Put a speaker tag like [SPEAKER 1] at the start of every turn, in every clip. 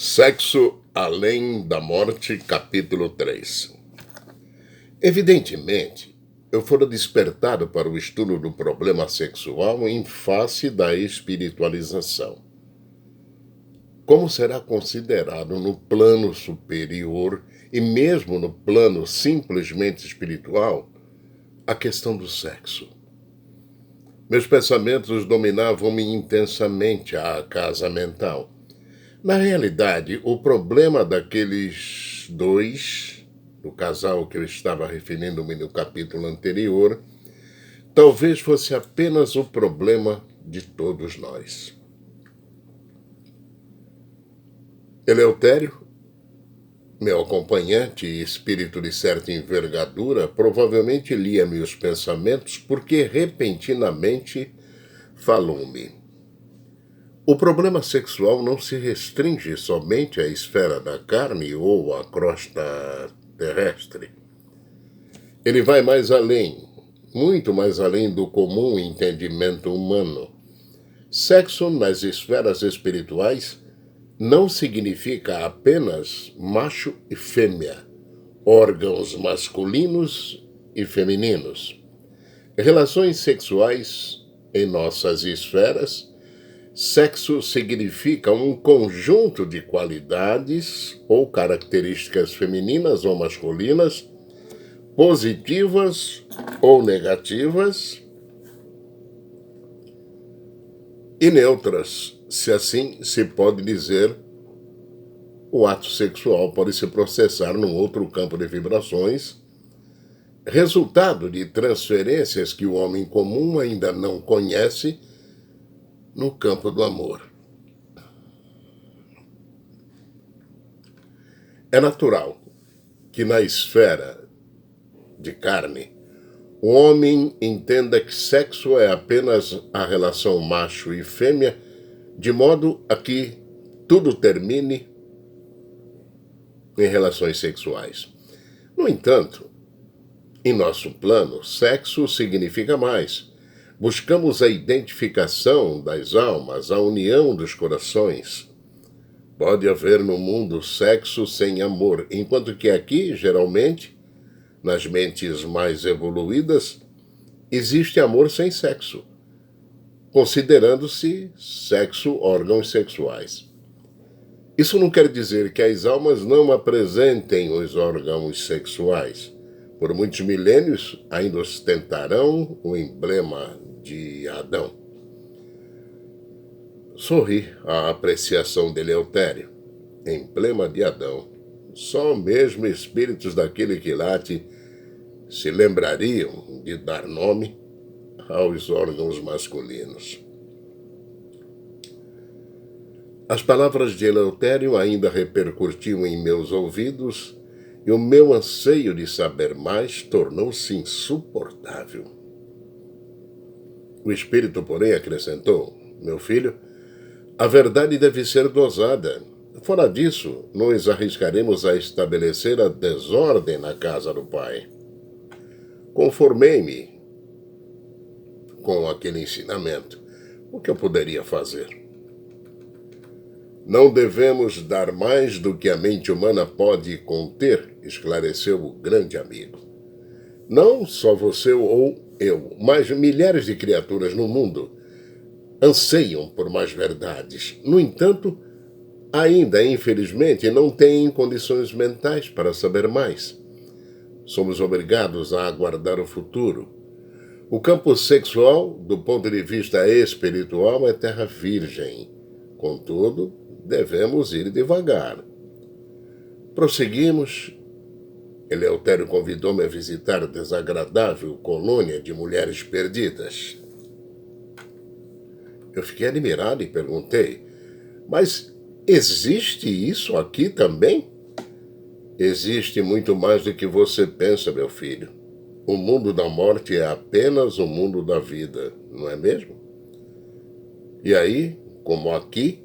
[SPEAKER 1] Sexo além da morte, capítulo 3. Evidentemente, eu fora despertado para o estudo do problema sexual em face da espiritualização. Como será considerado no plano superior e mesmo no plano simplesmente espiritual a questão do sexo? Meus pensamentos dominavam-me intensamente a casa mental. Na realidade, o problema daqueles dois, do casal que eu estava referindo-me no capítulo anterior, talvez fosse apenas o problema de todos nós. Eleutério, meu acompanhante e espírito de certa envergadura, provavelmente lia-me os pensamentos porque repentinamente falou-me. O problema sexual não se restringe somente à esfera da carne ou à crosta terrestre. Ele vai mais além, muito mais além do comum entendimento humano. Sexo nas esferas espirituais não significa apenas macho e fêmea, órgãos masculinos e femininos. Relações sexuais em nossas esferas. Sexo significa um conjunto de qualidades ou características femininas ou masculinas, positivas ou negativas, e neutras, se assim se pode dizer. O ato sexual pode se processar num outro campo de vibrações, resultado de transferências que o homem comum ainda não conhece no campo do amor. É natural que na esfera de carne, o homem entenda que sexo é apenas a relação macho e fêmea, de modo a que tudo termine em relações sexuais. No entanto, em nosso plano, sexo significa mais. Buscamos a identificação das almas, a união dos corações. Pode haver no mundo sexo sem amor, enquanto que aqui, geralmente, nas mentes mais evoluídas, existe amor sem sexo, considerando-se sexo órgãos sexuais. Isso não quer dizer que as almas não apresentem os órgãos sexuais. Por muitos milênios ainda ostentarão o emblema de Adão. Sorri à apreciação de Eleutério. Emblema de Adão. Só mesmo espíritos daquele quilate se lembrariam de dar nome aos órgãos masculinos. As palavras de Eleutério ainda repercutiam em meus ouvidos e o meu anseio de saber mais tornou-se insuportável. O espírito, porém, acrescentou: meu filho, a verdade deve ser dosada. Fora disso, nos arriscaremos a estabelecer a desordem na casa do Pai. Conformei-me com aquele ensinamento. O que eu poderia fazer? Não devemos dar mais do que a mente humana pode conter, esclareceu o grande amigo. Não só você ou eu, mas milhares de criaturas no mundo anseiam por mais verdades. No entanto, ainda, infelizmente, não têm condições mentais para saber mais. Somos obrigados a aguardar o futuro. O campo sexual, do ponto de vista espiritual, é terra virgem. Contudo, devemos ir devagar. Prosseguimos. Eleutério convidou-me a visitar a desagradável colônia de mulheres perdidas. Eu fiquei admirado e perguntei: mas existe isso aqui também? Existe muito mais do que você pensa, meu filho. O mundo da morte é apenas o mundo da vida, não é mesmo? E aí, como aqui,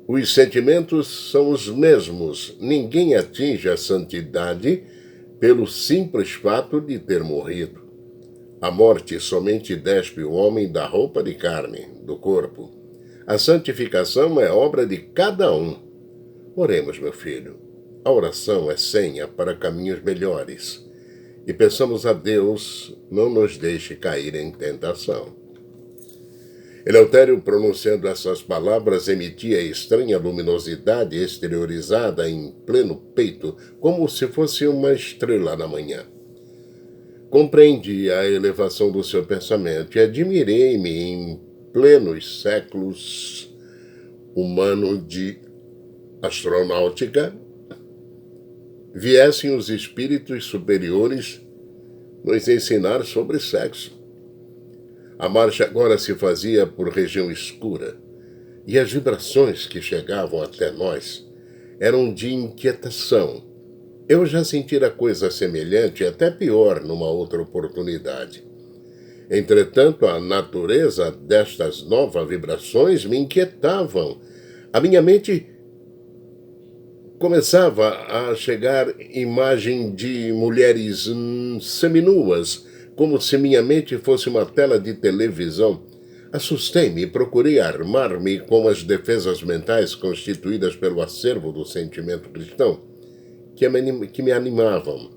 [SPEAKER 1] os sentimentos são os mesmos. Ninguém atinge a santidade pelo simples fato de ter morrido. A morte somente despe o homem da roupa de carne, do corpo. A santificação é obra de cada um. Oremos, meu filho. A oração é senha para caminhos melhores. E peçamos a Deus não nos deixe cair em tentação. Eleutério, pronunciando essas palavras, emitia estranha luminosidade exteriorizada em pleno peito, como se fosse uma estrela na manhã. Compreendi a elevação do seu pensamento e admirei-me em plenos séculos humano de astronáutica viessem os espíritos superiores nos ensinar sobre sexo. A marcha agora se fazia por região escura, e as vibrações que chegavam até nós eram de inquietação. Eu já sentira coisa semelhante, até pior, numa outra oportunidade. Entretanto, a natureza destas novas vibrações me inquietavam. A minha mente começava a chegar imagem de mulheres seminuas, como se minha mente fosse uma tela de televisão. Assustei-me e procurei armar-me com as defesas mentais constituídas pelo acervo do sentimento cristão, que me animavam.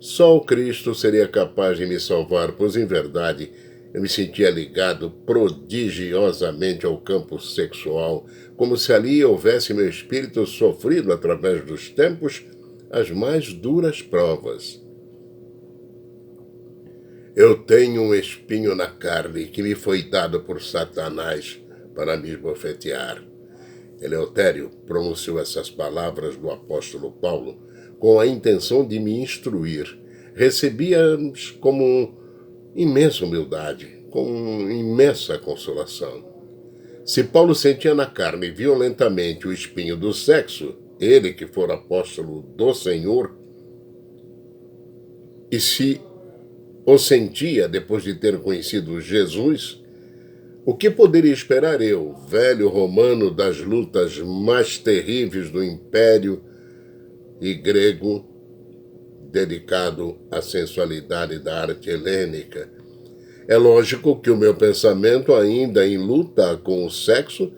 [SPEAKER 1] Só o Cristo seria capaz de me salvar, pois, em verdade, eu me sentia ligado prodigiosamente ao campo sexual, como se ali houvesse meu espírito sofrido através dos tempos as mais duras provas. Eu tenho um espinho na carne que me foi dado por Satanás para me esbofetear. Eleutério pronunciou essas palavras do apóstolo Paulo com a intenção de me instruir. Recebia-as com imensa humildade, com imensa consolação. Se Paulo sentia na carne violentamente o espinho do sexo, ele que for apóstolo do Senhor, e se o sentia depois de ter conhecido Jesus, o que poderia esperar eu, velho romano das lutas mais terríveis do Império e grego, dedicado à sensualidade da arte helênica? É lógico que o meu pensamento, ainda em luta com o sexo,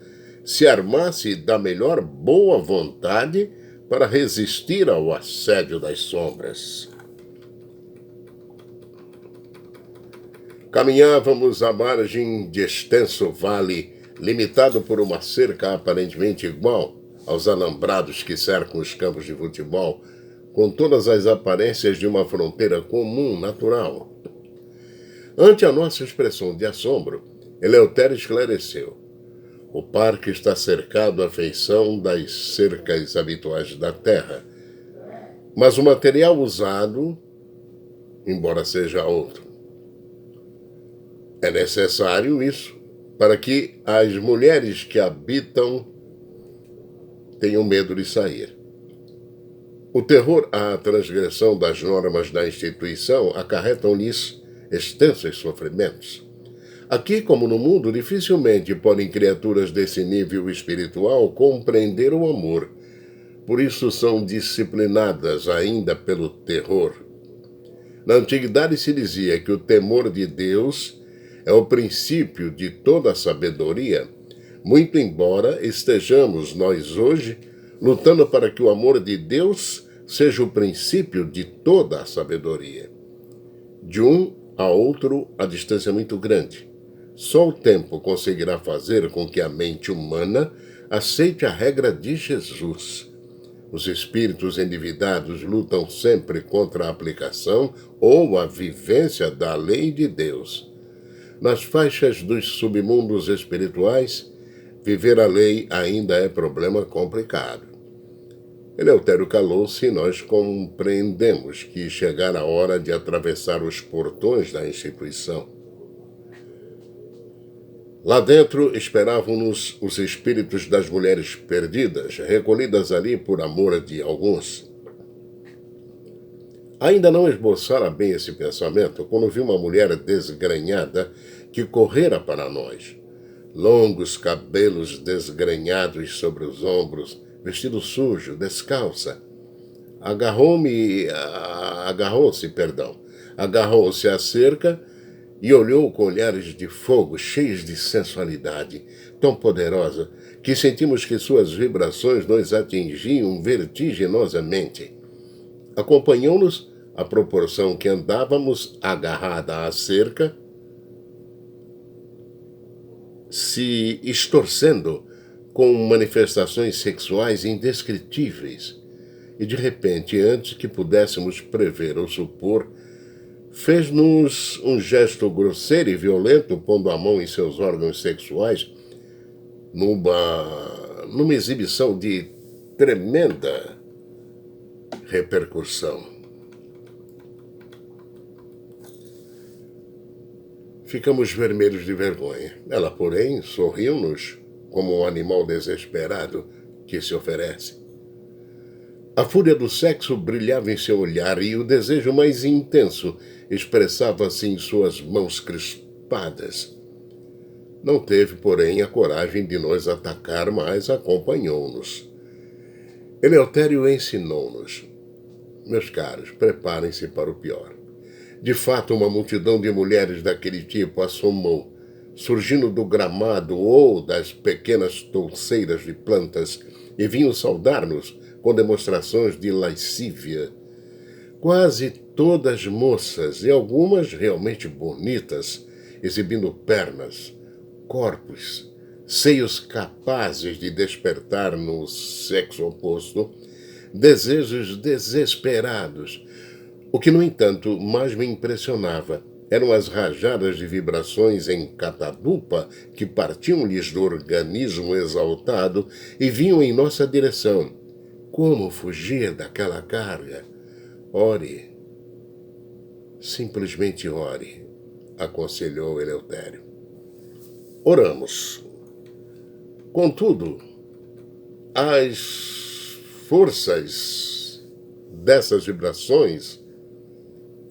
[SPEAKER 1] se armasse da melhor boa vontade para resistir ao assédio das sombras. Caminhávamos à margem de extenso vale, limitado por uma cerca aparentemente igual aos alambrados que cercam os campos de futebol, com todas as aparências de uma fronteira comum, natural. Ante a nossa expressão de assombro, Eleutério esclareceu. O parque está cercado à feição das cercas habituais da terra, mas o material usado, embora seja outro. É necessário isso para que as mulheres que habitam tenham medo de sair. O terror à transgressão das normas da instituição acarretam-lhes extensos sofrimentos. Aqui, como no mundo, dificilmente podem criaturas desse nível espiritual compreender o amor. Por isso são disciplinadas ainda pelo terror. Na antiguidade se dizia que o temor de Deus é o princípio de toda a sabedoria, muito embora estejamos nós hoje lutando para que o amor de Deus seja o princípio de toda a sabedoria. De um a outro, a distância é muito grande. Só o tempo conseguirá fazer com que a mente humana aceite a regra de Jesus. Os espíritos endividados lutam sempre contra a aplicação ou a vivência da lei de Deus. Nas faixas dos submundos espirituais, viver a lei ainda é problema complicado. Eleutério calou-se e nós compreendemos que chegara a hora de atravessar os portões da instituição. Lá dentro esperavam-nos os espíritos das mulheres perdidas, recolhidas ali por amor de alguns. Ainda não esboçara bem esse pensamento quando vi uma mulher desgrenhada que correra para nós. Longos cabelos desgrenhados sobre os ombros, vestido sujo, descalça. Agarrou-se à cerca e olhou com olhares de fogo, cheios de sensualidade, tão poderosa que sentimos que suas vibrações nos atingiam vertiginosamente. Acompanhou-nos à proporção que andávamos agarrada à cerca, se estorcendo com manifestações sexuais indescritíveis. E de repente, antes que pudéssemos prever ou supor, fez-nos um gesto grosseiro e violento, pondo a mão em seus órgãos sexuais, numa exibição de tremenda repercussão. Ficamos vermelhos de vergonha. Ela, porém, sorriu-nos como um animal desesperado que se oferece. A fúria do sexo brilhava em seu olhar e o desejo mais intenso expressava-se em suas mãos crispadas. Não teve, porém, a coragem de nos atacar, mas acompanhou-nos. Eleutério ensinou-nos: meus caros, preparem-se para o pior. De fato, uma multidão de mulheres daquele tipo assomou, surgindo do gramado ou das pequenas touceiras de plantas, e vinham saudar-nos com demonstrações de lascívia. Quase todas moças, e algumas realmente bonitas, exibindo pernas, corpos, seios capazes de despertar no sexo oposto desejos desesperados. O que, no entanto, mais me impressionava eram as rajadas de vibrações em catadupa que partiam-lhes do organismo exaltado e vinham em nossa direção. Como fugir daquela carga? Ore. Simplesmente ore, aconselhou Eleutério. Oramos. Contudo, as forças dessas vibrações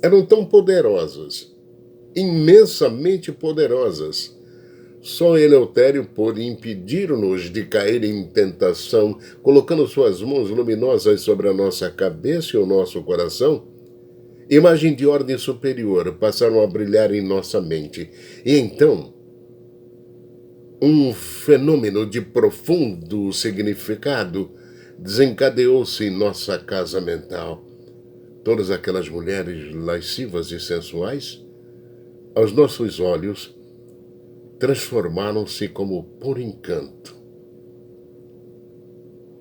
[SPEAKER 1] eram tão poderosas, imensamente poderosas. Só Eleutério pôde impedir-nos de cair em tentação, colocando suas mãos luminosas sobre a nossa cabeça e o nosso coração. Imagens de ordem superior passaram a brilhar em nossa mente. E então, um fenômeno de profundo significado desencadeou-se em nossa casa mental. Todas aquelas mulheres lascivas e sensuais, aos nossos olhos, transformaram-se como por encanto.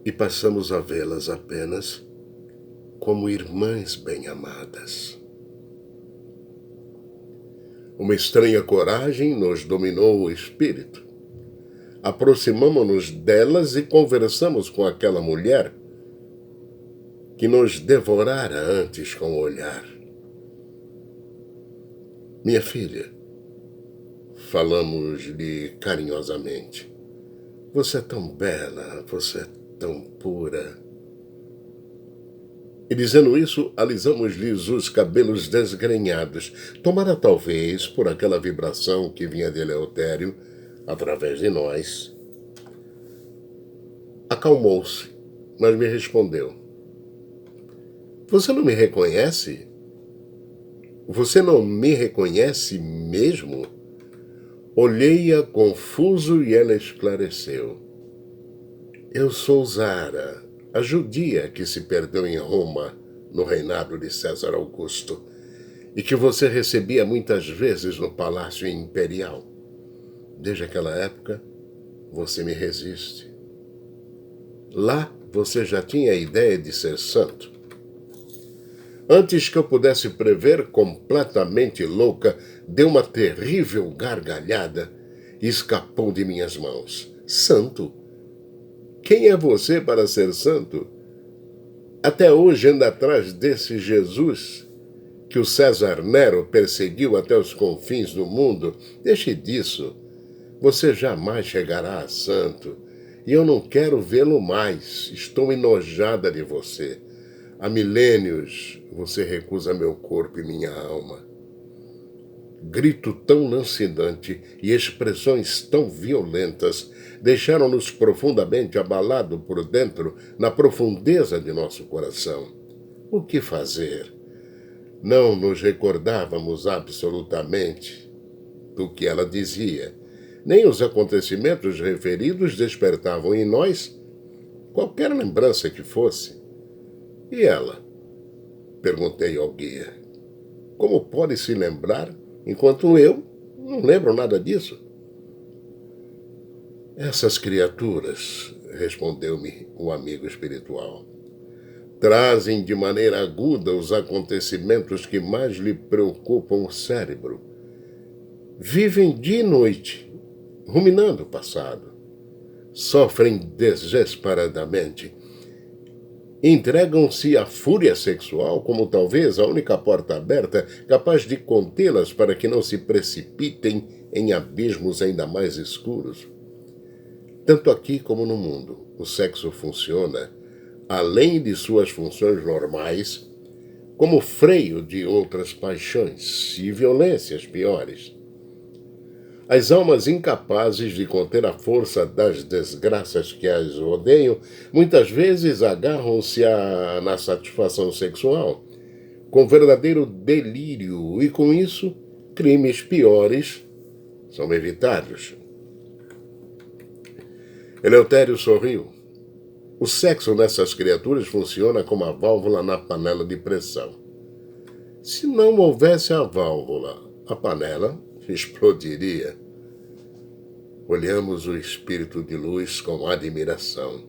[SPEAKER 1] E passamos a vê-las apenas como irmãs bem-amadas. Uma estranha coragem nos dominou o espírito. Aproximamo-nos delas e conversamos com aquela mulher que nos devorara antes com o olhar. Minha filha, falamos-lhe carinhosamente, você é tão bela, você é tão pura. E dizendo isso, alisamos-lhes os cabelos desgrenhados, tomara talvez por aquela vibração que vinha de Eleutério, através de nós. Acalmou-se, mas me respondeu: você não me reconhece? Você não me reconhece mesmo? Olhei-a confuso e ela esclareceu: eu sou Zara, a judia que se perdeu em Roma, no reinado de César Augusto, e que você recebia muitas vezes no Palácio Imperial. Desde aquela época, você me resiste. Lá, você já tinha a ideia de ser santo. Antes que eu pudesse prever, completamente louca, deu uma terrível gargalhada e escapou de minhas mãos. Santo? Quem é você para ser santo? Até hoje anda atrás desse Jesus que o César Nero perseguiu até os confins do mundo. Deixe disso. Você jamais chegará a santo. E eu não quero vê-lo mais. Estou enojada de você. Há milênios você recusa meu corpo e minha alma. Grito tão lancinante e expressões tão violentas deixaram-nos profundamente abalados por dentro, na profundeza de nosso coração. O que fazer? Não nos recordávamos absolutamente do que ela dizia, nem os acontecimentos referidos despertavam em nós qualquer lembrança que fosse. E ela? Perguntei ao guia. Como pode se lembrar, enquanto eu não lembro nada disso? Essas criaturas, respondeu-me o amigo espiritual, trazem de maneira aguda os acontecimentos que mais lhe preocupam o cérebro. Vivem dia e noite, ruminando o passado. Sofrem desesperadamente. Entregam-se à fúria sexual como talvez a única porta aberta capaz de contê-las para que não se precipitem em abismos ainda mais escuros. Tanto aqui como no mundo, o sexo funciona, além de suas funções normais, como freio de outras paixões e violências piores. As almas incapazes de conter a força das desgraças que as rodeiam, muitas vezes agarram-se na satisfação sexual, com verdadeiro delírio, e com isso, crimes piores são evitados. Eleutério sorriu. O sexo nessas criaturas funciona como a válvula na panela de pressão. Se não houvesse a válvula, a panela explodiria. Olhamos o espírito de luz com admiração.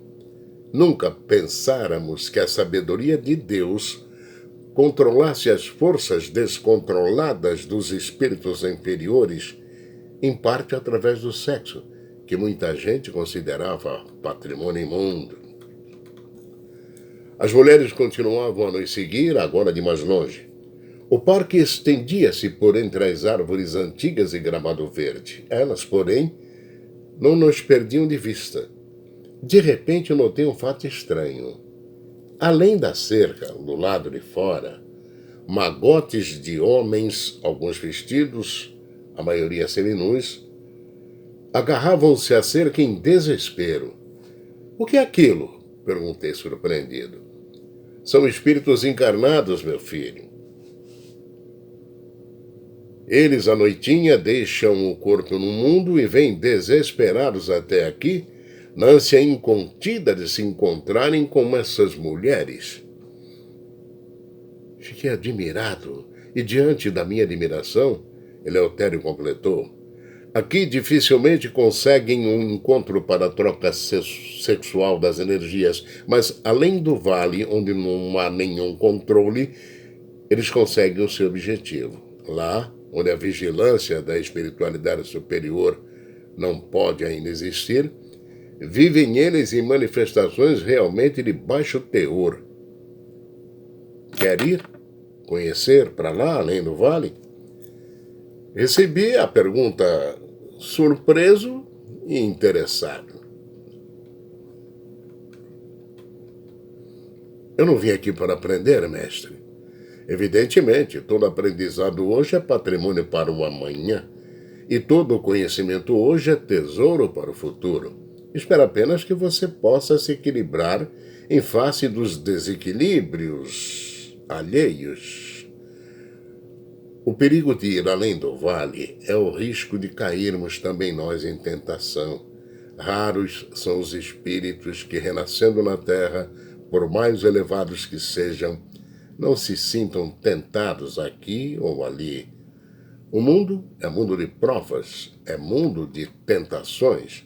[SPEAKER 1] Nunca pensáramos que a sabedoria de Deus controlasse as forças descontroladas dos espíritos inferiores, em parte através do sexo, que muita gente considerava patrimônio imundo. As mulheres continuavam a nos seguir, agora de mais longe. O parque estendia-se por entre as árvores antigas e gramado verde. Elas, porém, não nos perdiam de vista. De repente, eu notei um fato estranho. Além da cerca, do lado de fora, magotes de homens, alguns vestidos, a maioria seminus, agarravam-se à cerca em desespero. O que é aquilo? Perguntei surpreendido. São espíritos encarnados, meu filho. Eles, à noitinha, deixam o corpo no mundo e vêm desesperados até aqui, na ânsia incontida de se encontrarem com essas mulheres. Fiquei admirado, e diante da minha admiração, Eleutério completou, aqui dificilmente conseguem um encontro para a troca sexual das energias, mas além do vale, onde não há nenhum controle, eles conseguem o seu objetivo. Lá, onde a vigilância da espiritualidade superior não pode ainda existir, vivem eles em manifestações realmente de baixo teor. Quer ir? Conhecer para lá, além do vale? Recebi a pergunta surpreso e interessado. Eu não vim aqui para aprender, mestre. Evidentemente, todo aprendizado hoje é patrimônio para o amanhã, e todo conhecimento hoje é tesouro para o futuro. Espero apenas que você possa se equilibrar em face dos desequilíbrios alheios. O perigo de ir além do vale é o risco de cairmos também nós em tentação. Raros são os espíritos que, renascendo na terra, por mais elevados que sejam, não se sintam tentados aqui ou ali. O mundo é mundo de provas, é mundo de tentações.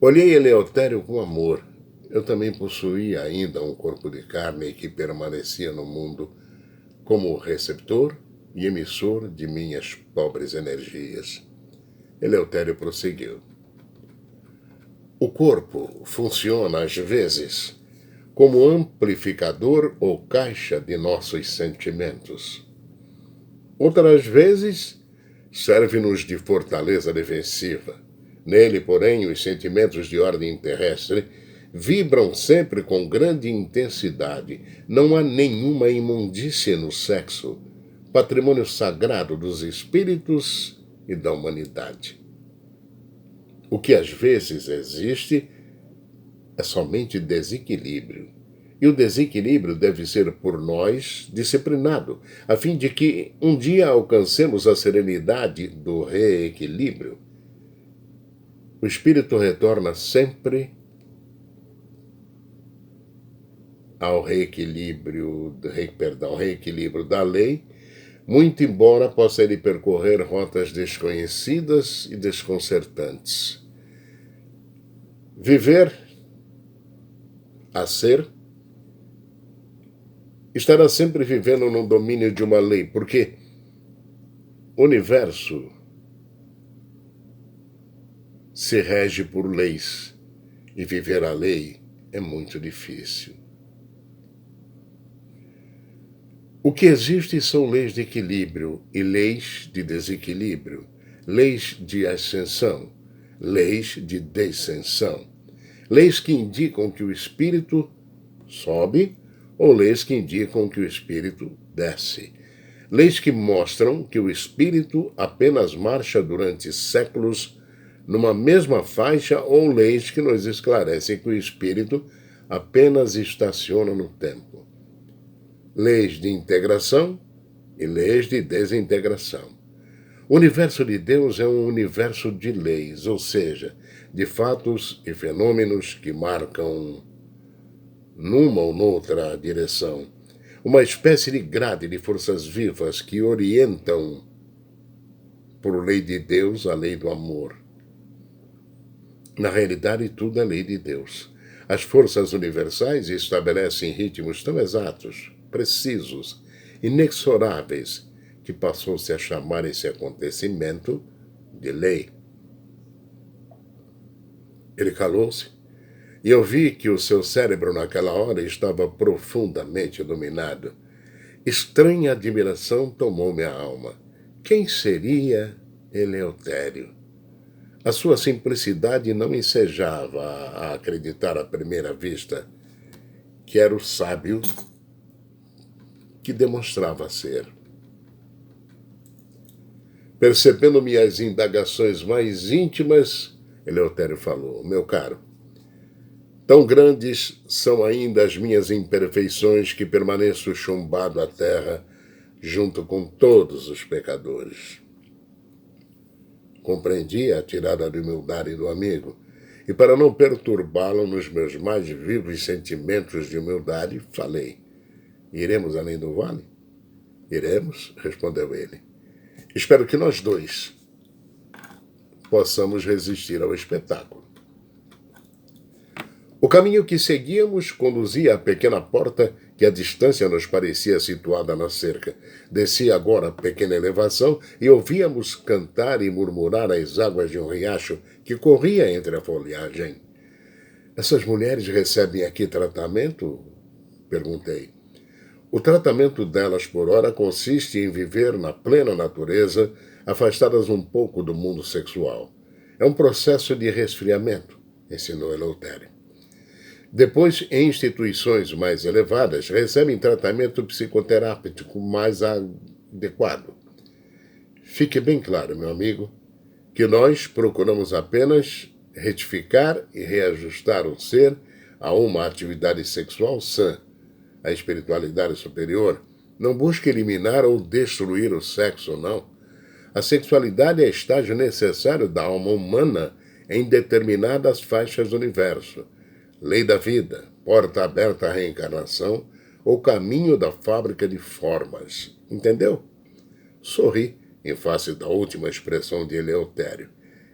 [SPEAKER 1] Olhei Eleutério com amor. Eu também possuía ainda um corpo de carne que permanecia no mundo como receptor e emissor de minhas pobres energias. Eleutério prosseguiu. O corpo funciona, às vezes, como amplificador ou caixa de nossos sentimentos. Outras vezes, serve-nos de fortaleza defensiva. Nele, porém, os sentimentos de ordem terrestre vibram sempre com grande intensidade. Não há nenhuma imundície no sexo, patrimônio sagrado dos espíritos e da humanidade. O que às vezes existe é somente desequilíbrio, E o desequilíbrio deve ser por nós disciplinado, a fim de que um dia alcancemos a serenidade do reequilíbrio. O espírito retorna sempre ao reequilíbrio da lei, muito embora possa ele percorrer rotas desconhecidas e desconcertantes. Viver a ser estará sempre vivendo no domínio de uma lei, porque o universo se rege por leis e viver a lei é muito difícil. O que existe são leis de equilíbrio e leis de desequilíbrio, leis de ascensão, leis de descensão, leis que indicam que o espírito sobe ou leis que indicam que o espírito desce, leis que mostram que o espírito apenas marcha durante séculos numa mesma faixa ou leis que nos esclarecem que o espírito apenas estaciona no tempo. Leis de integração e leis de desintegração. O universo de Deus é um universo de leis, ou seja, de fatos e fenômenos que marcam numa ou noutra direção, uma espécie de grade de forças vivas que orientam, por lei de Deus, a lei do amor. Na realidade, tudo é lei de Deus. As forças universais estabelecem ritmos tão exatos, precisos, inexoráveis, que passou-se a chamar esse acontecimento de lei. Ele calou-se, e eu vi que o seu cérebro naquela hora estava profundamente iluminado. Estranha admiração tomou minha alma. Quem seria Eleutério? A sua simplicidade não ensejava a acreditar à primeira vista que era o sábio que demonstrava ser. Percebendo minhas indagações mais íntimas, Eleutério falou: meu caro, tão grandes são ainda as minhas imperfeições que permaneço chumbado à terra junto com todos os pecadores. Compreendi a tirada de humildade do amigo, e para não perturbá-lo nos meus mais vivos sentimentos de humildade, falei: iremos além do vale? Iremos, respondeu ele. Espero que nós dois possamos resistir ao espetáculo. O caminho que seguíamos conduzia à pequena porta que à distância nos parecia situada na cerca. Descia agora a pequena elevação e ouvíamos cantar e murmurar as águas de um riacho que corria entre a folhagem. Essas mulheres recebem aqui tratamento? Perguntei. O tratamento delas por ora consiste em viver na plena natureza, afastadas um pouco do mundo sexual. É um processo de resfriamento, ensinou Eleutério. Depois, em instituições mais elevadas, recebem tratamento psicoterápico mais adequado. Fique bem claro, meu amigo, que nós procuramos apenas retificar e reajustar o ser a uma atividade sexual sã. A espiritualidade superior não busca eliminar ou destruir o sexo, não. A sexualidade é estágio necessário da alma humana em determinadas faixas do universo. Lei da vida, porta aberta à reencarnação ou caminho da fábrica de formas. Entendeu? Sorri em face da última expressão de Eleutério.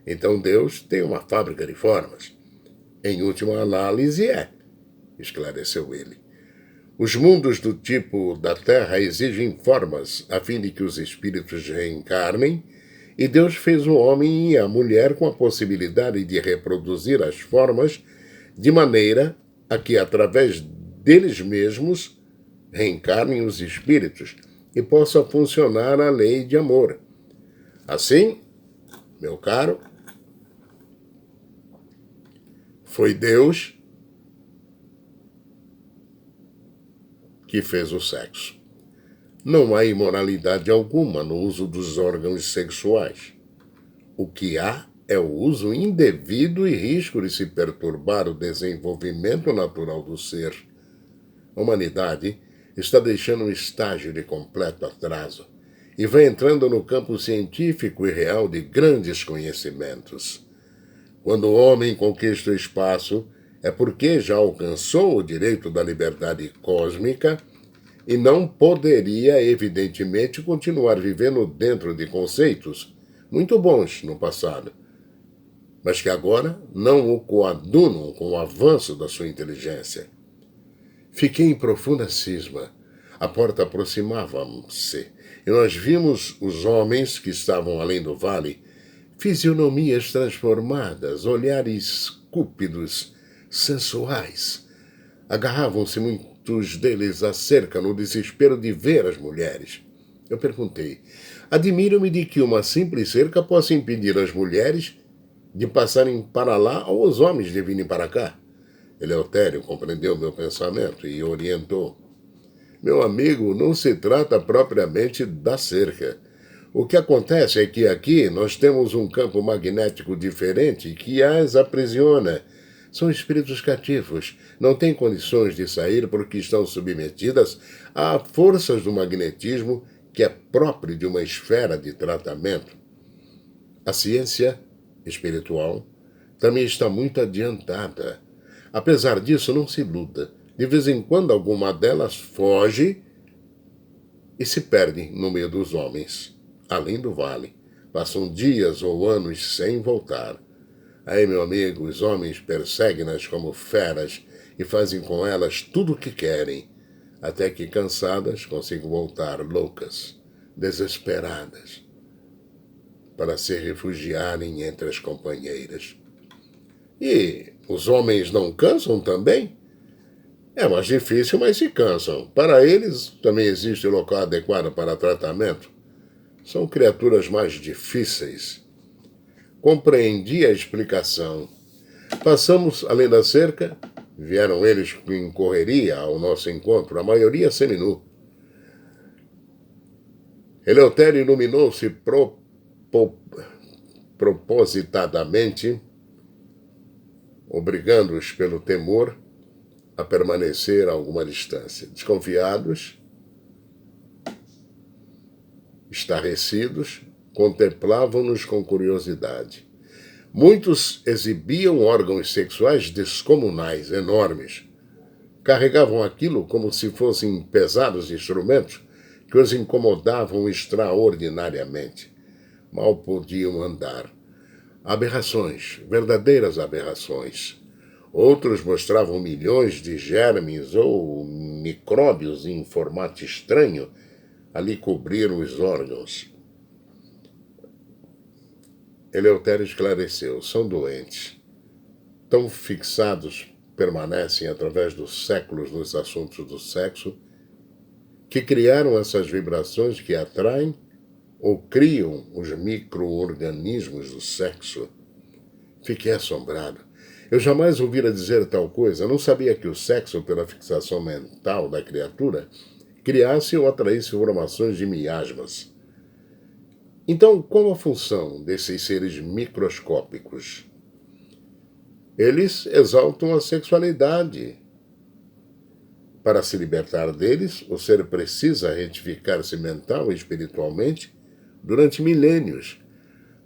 [SPEAKER 1] Então Deus tem uma fábrica de formas. Em última análise esclareceu ele. Os mundos do tipo da Terra exigem formas a fim de que os espíritos reencarnem, e Deus fez o homem e a mulher com a possibilidade de reproduzir as formas de maneira a que, através deles mesmos, reencarnem os espíritos e possa funcionar a lei de amor. Assim, meu caro, foi Deus que fez o sexo. Não há imoralidade alguma no uso dos órgãos sexuais. O que há é o uso indevido e risco de se perturbar o desenvolvimento natural do ser. A humanidade está deixando um estágio de completo atraso e vai entrando no campo científico e real de grandes conhecimentos. Quando o homem conquista o espaço, é porque já alcançou o direito da liberdade cósmica e não poderia, evidentemente, continuar vivendo dentro de conceitos muito bons no passado, mas que agora não o coadunam com o avanço da sua inteligência. Fiquei em profunda cisma. A porta aproximava-se e nós vimos os homens que estavam além do vale, fisionomias transformadas, olhares cúpidos, sensuais. Agarravam-se muitos deles à cerca no desespero de ver as mulheres. Eu perguntei: admiro-me de que uma simples cerca possa impedir as mulheres de passarem para lá ou os homens de virem para cá? Eleutério compreendeu meu pensamento e orientou: meu amigo, não se trata propriamente da cerca. O que acontece é que aqui nós temos um campo magnético diferente que as aprisiona. São espíritos cativos, não têm condições de sair porque estão submetidas a forças do magnetismo que é próprio de uma esfera de tratamento. A ciência espiritual também está muito adiantada. Apesar disso, não se iluda. De vez em quando, alguma delas foge e se perde no meio dos homens, além do vale. Passam dias ou anos sem voltar. Aí, meu amigo, os homens perseguem-nas como feras e fazem com elas tudo o que querem, até que, cansadas, consigam voltar loucas, desesperadas, para se refugiarem entre as companheiras. E os homens não cansam também? É mais difícil, mas se cansam. Para eles, também existe local adequado para tratamento. São criaturas mais difíceis. Compreendi a explicação. Passamos além da cerca. Vieram eles em correria ao nosso encontro, a maioria seminu. Eleutério iluminou-se propositadamente, obrigando-os pelo temor a permanecer a alguma distância. Desconfiados, estarrecidos, contemplavam-nos com curiosidade. Muitos exibiam órgãos sexuais descomunais, enormes. Carregavam aquilo como se fossem pesados instrumentos que os incomodavam extraordinariamente. Mal podiam andar. Aberrações, verdadeiras aberrações. Outros mostravam milhões de germes ou micróbios em formato estranho ali cobriram os órgãos. Eleutério esclareceu: são doentes. Tão fixados permanecem através dos séculos nos assuntos do sexo, que criaram essas vibrações que atraem ou criam os micro-organismos do sexo. Fiquei assombrado. Eu jamais ouvira dizer tal coisa. Não sabia que o sexo, pela fixação mental da criatura, criasse ou atraísse formações de miasmas. Então, qual a função desses seres microscópicos? Eles exaltam a sexualidade. Para se libertar deles, o ser precisa retificar-se mental e espiritualmente durante milênios,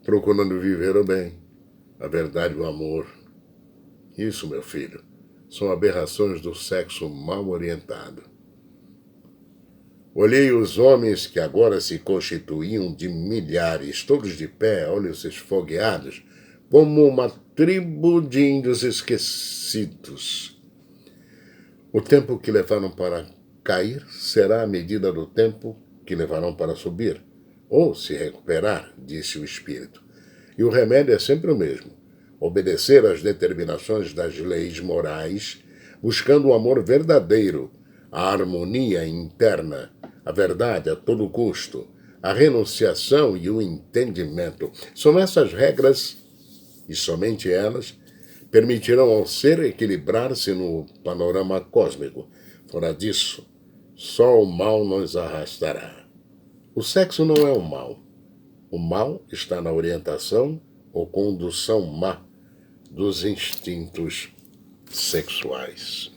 [SPEAKER 1] procurando viver o bem, a verdade e o amor. Isso, meu filho, são aberrações do sexo mal orientado. Olhei os homens que agora se constituíam de milhares, todos de pé, olhos esfogueados, como uma tribo de índios esquecidos. O tempo que levaram para cair será a medida do tempo que levarão para subir, ou se recuperar, disse o espírito. E o remédio é sempre o mesmo: obedecer às determinações das leis morais, buscando o amor verdadeiro, a harmonia interna, a verdade a todo custo, a renunciação e o entendimento. São essas regras, e somente elas, permitirão ao ser equilibrar-se no panorama cósmico. Fora disso, só o mal nos arrastará. O sexo não é o mal. O mal está na orientação ou condução má dos instintos sexuais.